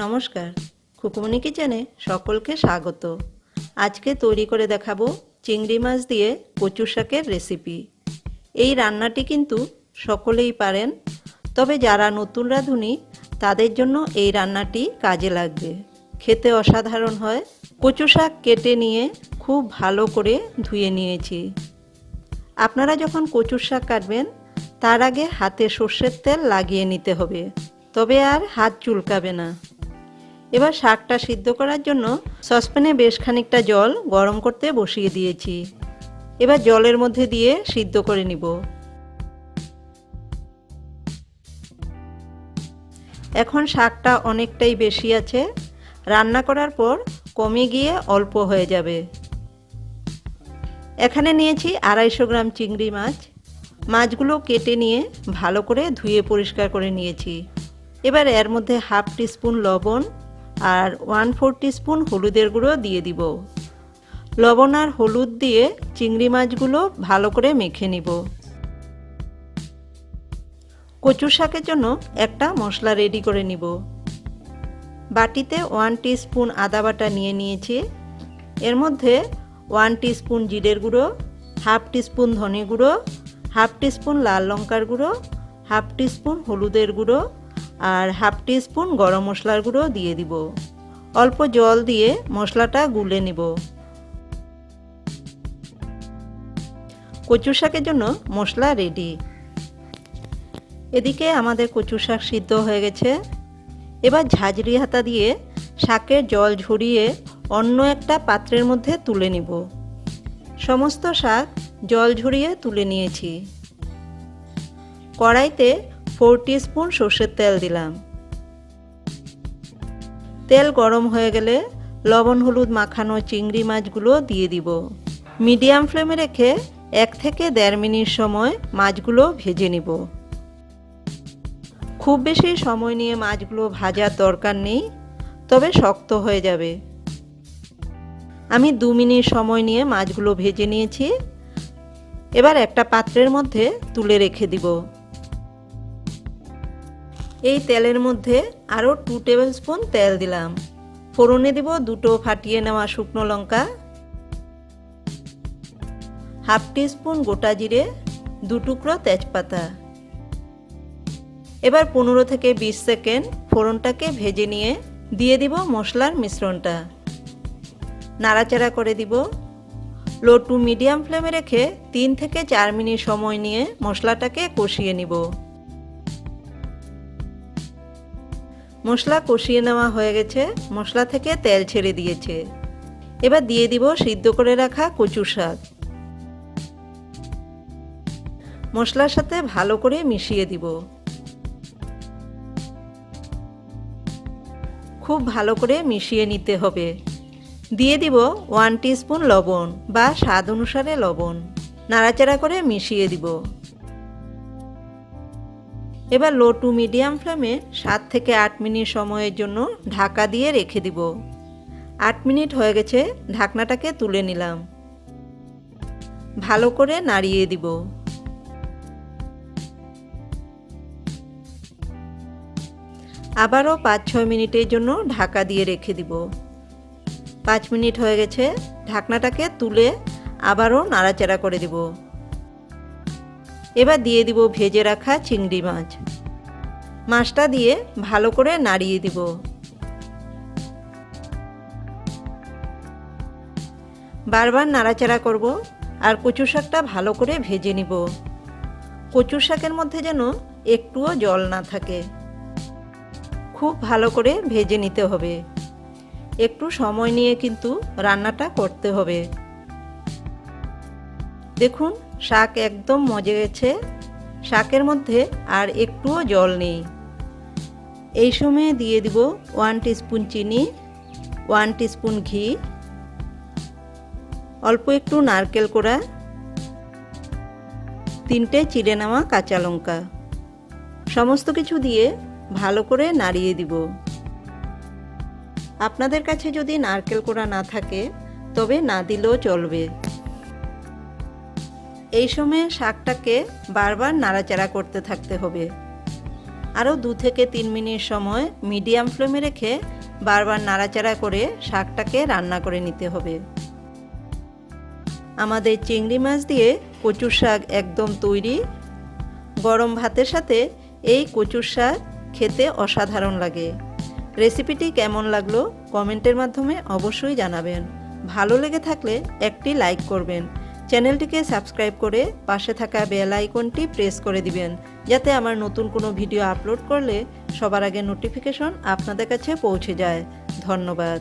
নমস্কার, খুকুমনি কিচেনে সকলকে স্বাগত। আজকে তৈরি করে দেখাবো চিংড়ি মাছ দিয়ে কচুর শাকের রেসিপি। এই রান্নাটি কিন্তু সকলেই পারেন, তবে যারা নতুন রাঁধুনি তাদের জন্য এই রান্নাটি কাজে লাগবে। খেতে অসাধারণ হয়। কচু শাক কেটে নিয়ে খুব ভালো করে ধুয়ে নিয়েছি। আপনারা যখন কচুর শাক কাটবেন তার আগে হাতে সর্ষের তেল লাগিয়ে নিতে হবে, তবে আর হাত চুলকাবে না। এবার শাকটা সিদ্ধ করার জন্য সসপ্যানে বেশ খানিকটা জল গরম করতে বসিয়ে দিয়েছি। এবার জলের মধ্যে দিয়ে সিদ্ধ করে নিব। এখন শাকটা অনেকটাই বেশি আছে, রান্না করার পর কমে গিয়ে অল্প হয়ে যাবে। এখানে নিয়েছি 250 গ্রাম চিংড়ি মাছ। মাছগুলো কেটে নিয়ে ভালো করে ধুয়ে পরিষ্কার করে নিয়েছি। এবার এর মধ্যে হাফ টিস্পুন লবণ আর 1/4 টিস্পুন হলুদের গুঁড়ো দিয়ে দিব। লবণ আর হলুদ দিয়ে চিংড়ি মাছগুলো ভালো করে মেখে নিব। কচু শাকের জন্য একটা মশলা রেডি করে নিব। বাটিতে 1 টিস্পুন আদা বাটা নিয়ে নিয়েছি। এর মধ্যে 1 টিস্পুন জিরের গুঁড়ো, হাফ টিস্পুন ধনে গুঁড়ো, হাফ টিস্পুন লাল লঙ্কার গুঁড়ো, হাফ টিস্পুন হলুদের গুঁড়ো আর হাফ টিস্পুন গরম মশলার গুঁড়ো দিয়ে দিব। অল্প জল দিয়ে মশলাটা গুলে নিব। কচু শাকের জন্য মশলা রেডি। এদিকে আমাদের কচু শাক সিদ্ধ হয়ে গেছে। এবার ঝাঁঝরি হাতা দিয়ে শাকের জল ঝরিয়ে অন্য একটা পাত্রের মধ্যে তুলে নিব। সমস্ত শাক জল ঝরিয়ে তুলে নিয়েছি। কড়াইতে 4 টিস্পুন সর্ষের তেল দিলাম। তেল গরম হয়ে গেলে লবণ হলুদ মাখানো চিংড়ি মাছগুলো দিয়ে দিব। মিডিয়াম ফ্লেমে রেখে 1 থেকে 1.5 মিনিট সময় মাছগুলো ভেজে নিব। খুব বেশি সময় নিয়ে মাছগুলো ভাজার দরকার নেই, তবে শক্ত হয়ে যাবে। আমি 2 মিনিট সময় নিয়ে মাছগুলো ভেজে নিয়েছি। এবার একটা পাত্রের মধ্যে তুলে রেখে দিব। এই তেলের মধ্যে আরও 2 টেবিল স্পুন তেল দিলাম। ফোড়নে দিব 2টো ফাটিয়ে নেওয়া শুকনো লঙ্কা, হাফ টিস্পুন গোটা জিরে, 2 টুকরো তেজপাতা। এবার 15 থেকে 20 সেকেন্ড ফোড়নটাকে ভেজে নিয়ে দিয়ে দিব মশলার মিশ্রণটা। নাড়াচাড়া করে দিব। লো টু মিডিয়াম ফ্লেমে রেখে 3 থেকে 4 মিনিট সময় নিয়ে মশলাটাকে কষিয়ে নিব। মশলা কষিয়ে নেওয়া হয়ে গেছে, মশলা থেকে তেল ছেড়ে দিয়েছে। এবার দিয়ে দিব সিদ্ধ করে রাখা কচু শাক। মশলার সাথে ভালো করে মিশিয়ে দিব। খুব ভালো করে মিশিয়ে নিতে হবে। দিয়ে দিব 1 টিস্পুন লবণ বা স্বাদ অনুসারে লবণ। নাড়াচাড়া করে মিশিয়ে দিব। এবার লো টু মিডিয়াম ফ্লেমে 7 থেকে 8 মিনিট সময়ের জন্য ঢাকা দিয়ে রেখে দিব। 8 মিনিট হয়ে গেছে, ঢাকনাটাকে তুলে নিলাম। ভালো করে নাড়িয়ে দিব। আবারও 5-6 মিনিটের জন্য ঢাকা দিয়ে রেখে দিব। 5 মিনিট হয়ে গেছে, ঢাকনাটাকে তুলে আবারও নাড়াচাড়া করে দিব। এবার দিয়ে দিব ভেজে রাখা চিংড়ি মাছ। মাছটা দিয়ে ভালো করে নাড়িয়ে দিব। বারবার নাড়াচাড়া করব আর কচু শাকটা ভালো করে ভেজে নিব। কচু শাকের মধ্যে যেন একটুও জল না থাকে। খুব ভালো করে ভেজে নিতে হবে। একটু সময় নিয়ে কিন্তু রান্নাটা করতে হবে। দেখুন শাক একদম মজে গেছে। শাকের মধ্যে আর একটুও জল নেই। এই সময়ে দিয়ে দিব 1 টিস্পুন চিনি, 1 টিস্পুন ঘি, অল্প একটু নারকেল কোড়া, 3টে চিড়ে নেওয়া কাঁচা লঙ্কা। সমস্ত কিছু দিয়ে ভালো করে নাড়িয়ে দিব। আপনাদের কাছে যদি নারকেল কোড়া না থাকে তবে না দিলেও চলবে। এই সময়ে শাকটাকে বারবার নাড়াচাড়া করতে থাকতে হবে। আরও 2 থেকে 3 মিনিট সময় মিডিয়াম ফ্লেমে রেখে বারবার নাড়াচাড়া করে শাকটাকে রান্না করে নিতে হবে। আমাদের চিংড়ি মাছ দিয়ে কচুর শাক একদম তৈরি। গরম ভাতের সাথে এই কচুর শাক খেতে অসাধারণ লাগে। রেসিপিটি কেমন লাগলো কমেন্টের মাধ্যমে অবশ্যই জানাবেন। ভালো লেগে থাকলে একটি লাইক করবেন। চ্যানেলটিকে সাবস্ক্রাইব করে পাশে থাকা বেল আইকনটি প্রেস করে দিবেন, যাতে আমার নতুন কোনো ভিডিও আপলোড করলে সবার আগে নোটিফিকেশন আপনাদের কাছে পৌঁছে যায়। ধন্যবাদ।